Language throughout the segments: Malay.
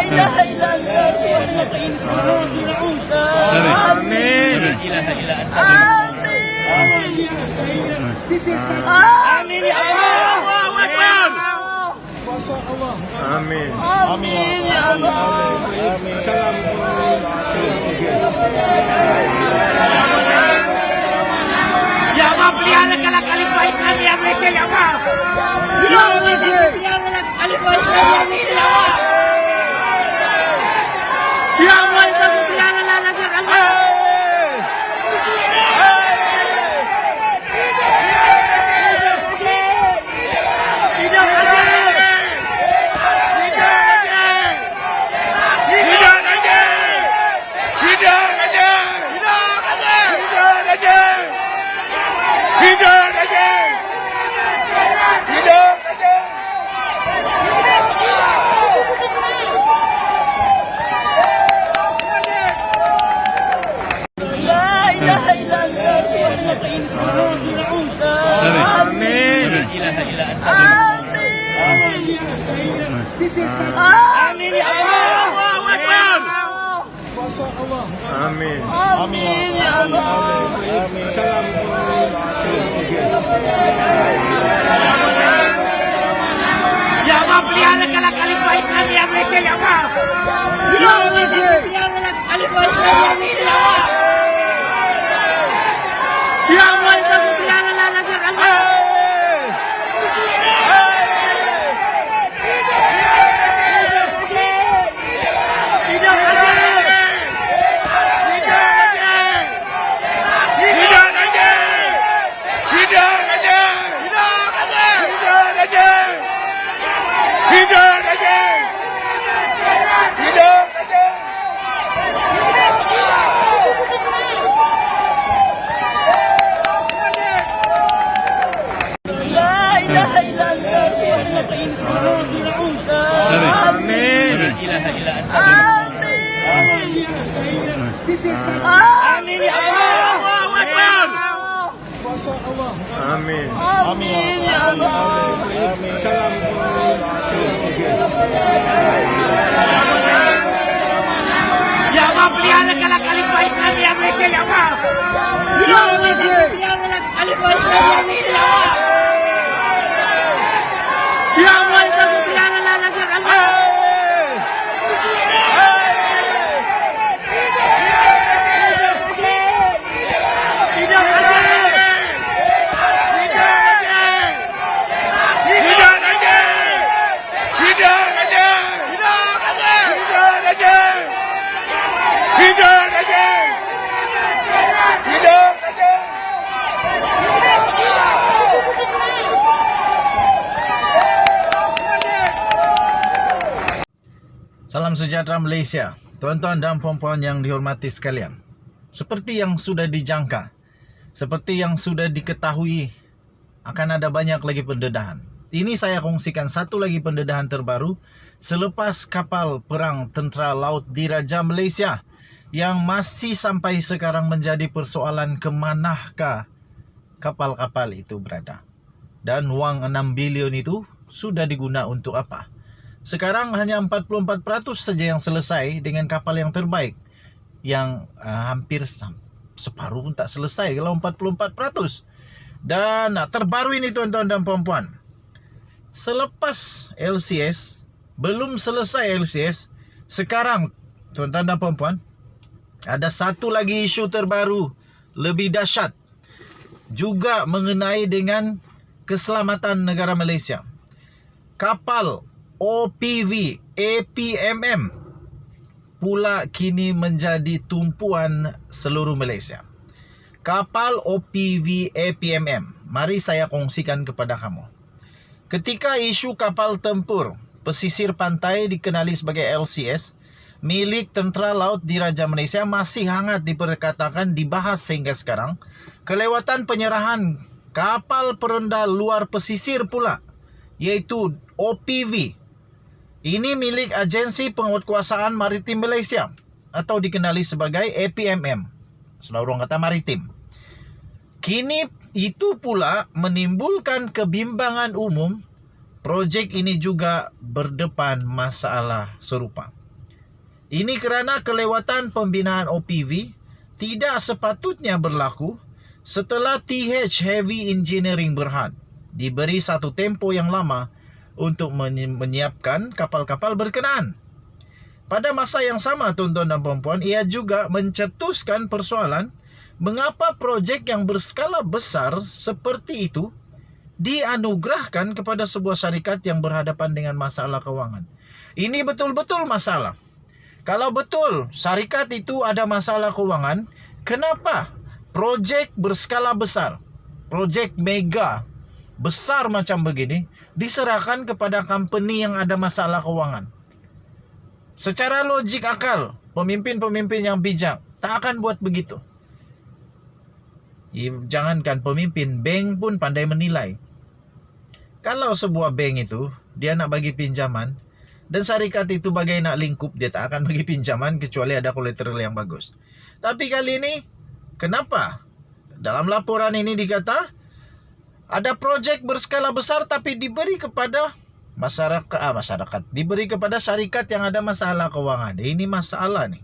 إله إلا أنت سبحانك إني كنت من الظالمين. آمين. لا إله إلا أنت. آمين. آمين يا الله. الله أكبر. Amin. آمين يا الله. Ya Allah, peliharakanlah khalifah Islam di Malaysia ya Allah. Ya Allah, peliharakanlah khalifah Islam di Malaysia ya Allah. Ya Allah, peliharakanlah negara Allah. Amin ya Allah. Allahu Akbar. Amin. Amin ya Allah. Ya Allah, peliharakanlah khalifah Islam di Malaysia ya Allah. Ya Allah, peliharakanlah khalifah Islam di Malaysia ya Allah. Ya Allah, peliharakanlah negara Allah. Amin ya Allah. Allahu Akbar. Amin. Amin ya Allah. Ya Allah, peliharakanlah khalifah Islam di Malaysia ya Allah. Ya Allah, peliharakanlah khalifah Islam di Malaysia ya Allah. Ya Allah, peliharakanlah negara Allah. Salam sejahtera Malaysia, tuan-tuan dan puan-puan yang dihormati sekalian. Seperti yang sudah dijangka, seperti yang sudah diketahui, akan ada banyak lagi pendedahan. Ini saya kongsikan satu lagi pendedahan terbaru selepas kapal perang tentera laut Diraja Malaysia yang masih sampai sekarang menjadi persoalan ke manakah kapal-kapal itu berada. Dan wang 6 bilion itu sudah diguna untuk apa? Sekarang hanya 44% saja yang selesai dengan kapal yang terbaik. Yang hampir separuh pun tak selesai kalau 44%. Dan terbaru ini tuan-tuan dan puan-puan. Selepas LCS, belum selesai LCS, sekarang tuan-tuan dan puan-puan, ada satu lagi isu terbaru lebih dahsyat. Juga mengenai dengan keselamatan negara Malaysia. Kapal OPV APMM pula kini menjadi tumpuan seluruh Malaysia. Kapal OPV APMM, mari saya kongsikan kepada kamu. Ketika isu kapal tempur pesisir pantai dikenali sebagai LCS milik Tentera Laut Diraja Malaysia masih hangat diperkatakan dibahas sehingga sekarang, kelewatan penyerahan kapal perendah luar pesisir pula, yaitu OPV. Ini milik Agensi Penguatkuasaan Maritim Malaysia atau dikenali sebagai APMM. Sudah orang kata maritim. Kini itu pula menimbulkan kebimbangan umum. Projek ini juga berdepan masalah serupa. Ini kerana kelewatan pembinaan OPV tidak sepatutnya berlaku setelah TH Heavy Engineering Berhad diberi satu tempoh yang lama untuk menyiapkan kapal-kapal berkenaan. Pada masa yang sama, tuan-tuan dan puan-puan, ia juga mencetuskan persoalan mengapa projek yang berskala besar seperti itu dianugerahkan kepada sebuah syarikat yang berhadapan dengan masalah kewangan. Ini betul-betul masalah. Kalau betul syarikat itu ada masalah kewangan, kenapa projek berskala besar, projek mega besar macam begini diserahkan kepada company yang ada masalah kewangan? Secara logik akal, pemimpin-pemimpin yang bijak tak akan buat begitu. Jangankan pemimpin, bank pun pandai menilai. Kalau sebuah bank itu dia nak bagi pinjaman dan syarikat itu bagai nak lingkup, dia tak akan bagi pinjaman kecuali ada kolateral yang bagus. Tapi kali ini, kenapa? Dalam laporan ini dikata ada projek berskala besar tapi diberi kepada masyarakat, diberi kepada syarikat yang ada masalah kewangan. Ini masalah nih.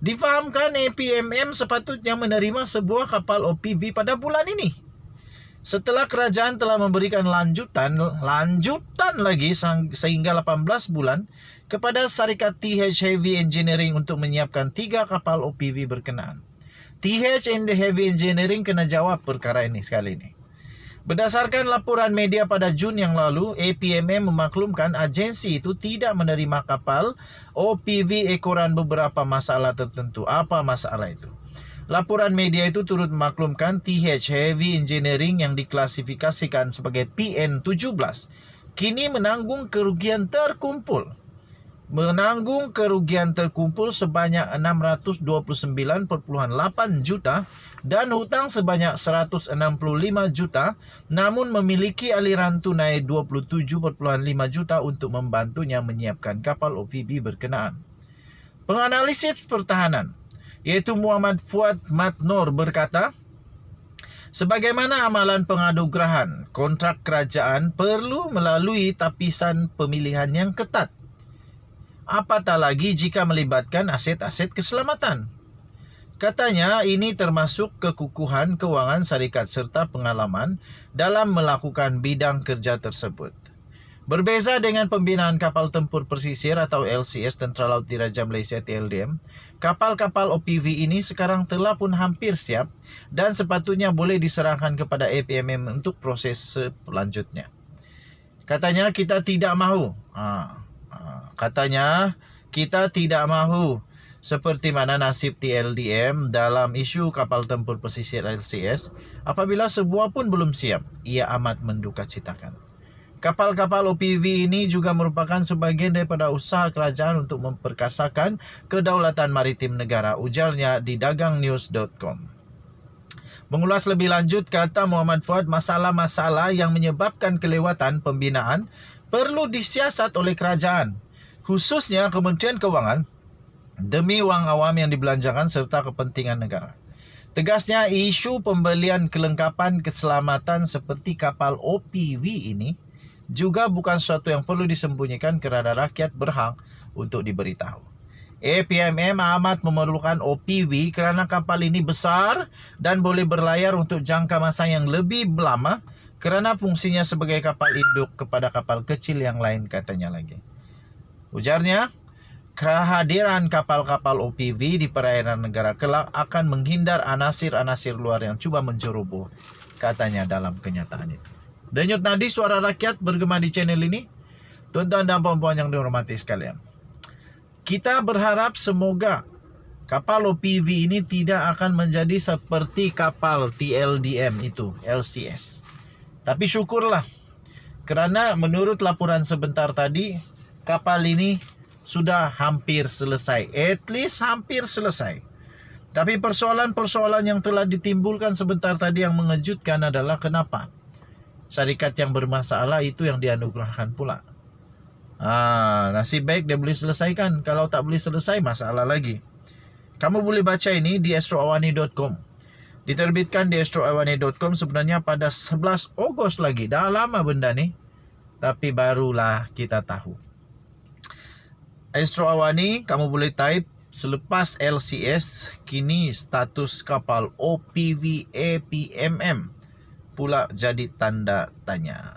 Difahamkan APMM sepatutnya menerima sebuah kapal OPV pada bulan ini. Setelah kerajaan telah memberikan lanjutan lagi sehingga 18 bulan kepada syarikat TH Heavy Engineering untuk menyiapkan 3 kapal OPV berkenaan. TH Heavy Engineering kena jawab perkara ini sekali ini. Berdasarkan laporan media pada Jun yang lalu, APMM memaklumkan agensi itu tidak menerima kapal OPV ekoran beberapa masalah tertentu. Apa masalah itu? Laporan media itu turut memaklumkan TH Heavy Engineering yang diklasifikasikan sebagai PN17 kini menanggung kerugian terkumpul sebanyak 629.8 juta dan hutang sebanyak 165 juta, namun memiliki aliran tunai 27.5 juta untuk membantunya menyiapkan kapal OPV berkenaan. Penganalisis pertahanan iaitu Muhammad Fuad Matnor berkata, sebagaimana amalan penganugerahan, kontrak kerajaan perlu melalui tapisan pemilihan yang ketat. Apatah lagi jika melibatkan aset-aset keselamatan. Katanya ini termasuk kekukuhan kewangan syarikat serta pengalaman dalam melakukan bidang kerja tersebut. Berbeza dengan pembinaan kapal tempur pesisir atau LCS Tentera Laut Diraja Malaysia TLDM, kapal-kapal OPV ini sekarang telah pun hampir siap dan sepatutnya boleh diserahkan kepada APMM untuk proses selanjutnya. Katanya kita tidak mahu. Katanya kita tidak mahu seperti mana nasib TLDM dalam isu kapal tempur pesisir LCS apabila sebuah pun belum siap. Ia amat mendukacitakan. Kapal-kapal OPV ini juga merupakan sebahagian daripada usaha kerajaan untuk memperkasakan kedaulatan maritim negara, ujarnya di dagangnews.com. Mengulas lebih lanjut, kata Muhammad Fuad, masalah-masalah yang menyebabkan kelewatan pembinaan perlu disiasat oleh kerajaan, khususnya Kementerian Kewangan, demi wang awam yang dibelanjakan serta kepentingan negara. Tegasnya, isu pembelian kelengkapan keselamatan seperti kapal OPV ini juga bukan sesuatu yang perlu disembunyikan kerana rakyat berhak untuk diberitahu. APMM amat memerlukan OPV kerana kapal ini besar dan boleh berlayar untuk jangka masa yang lebih lama kerana fungsinya sebagai kapal induk kepada kapal kecil yang lain, katanya lagi. Ujarnya, kehadiran kapal-kapal OPV di perairan negara kelak akan menghindar anasir-anasir luar yang cuba menjeroboh, katanya dalam kenyataan itu. Denyut nadi suara rakyat bergema di channel ini. Tuan-tuan dan puan-puan yang dihormati sekalian, kita berharap semoga kapal OPV ini tidak akan menjadi seperti kapal TLDM itu, LCS. Tapi syukurlah, kerana menurut laporan sebentar tadi, kapal ini sudah hampir selesai. At least hampir selesai. Tapi persoalan-persoalan yang telah ditimbulkan sebentar tadi yang mengejutkan adalah kenapa syarikat yang bermasalah itu yang dianugerahkan pula. Nasib baik dia boleh selesaikan. Kalau tak boleh selesai, masalah lagi. Kamu boleh baca ini di astroawani.com. Diterbitkan di astroawani.com sebenarnya pada 11 Ogos lagi. Dah lama benda ni, tapi barulah kita tahu. Astro Awani, kamu boleh type selepas LCS kini status kapal OPV APMM pula jadi tanda tanya.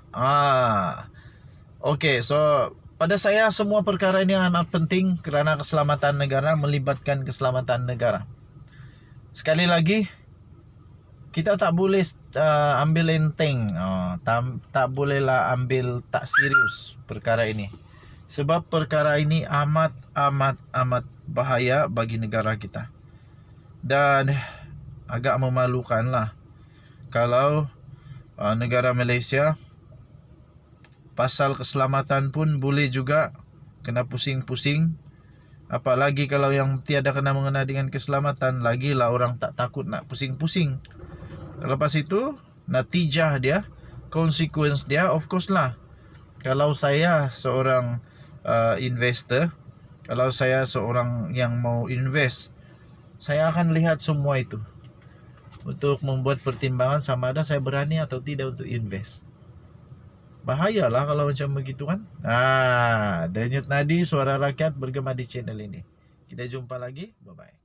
Okey, so pada saya semua perkara ini amat penting kerana keselamatan negara, melibatkan keselamatan negara. Sekali lagi, kita tak boleh ambil enteng, tak bolehlah ambil tak serius perkara ini. Sebab perkara ini amat bahaya bagi negara kita. Dan agak memalukanlah kalau negara Malaysia pasal keselamatan pun boleh juga kena pusing-pusing. Apalagi kalau yang tiada kena mengena dengan keselamatan, lagilah orang tak takut nak pusing-pusing. Lepas itu, natijah dia, consequence dia, of course lah. Kalau saya seorang investor, kalau saya seorang yang mau invest, saya akan lihat semua itu untuk membuat pertimbangan sama ada saya berani atau tidak untuk invest. Bahayalah kalau macam begitu kan. Denyut nadi suara rakyat bergema di channel ini. Kita jumpa lagi. Bye-bye.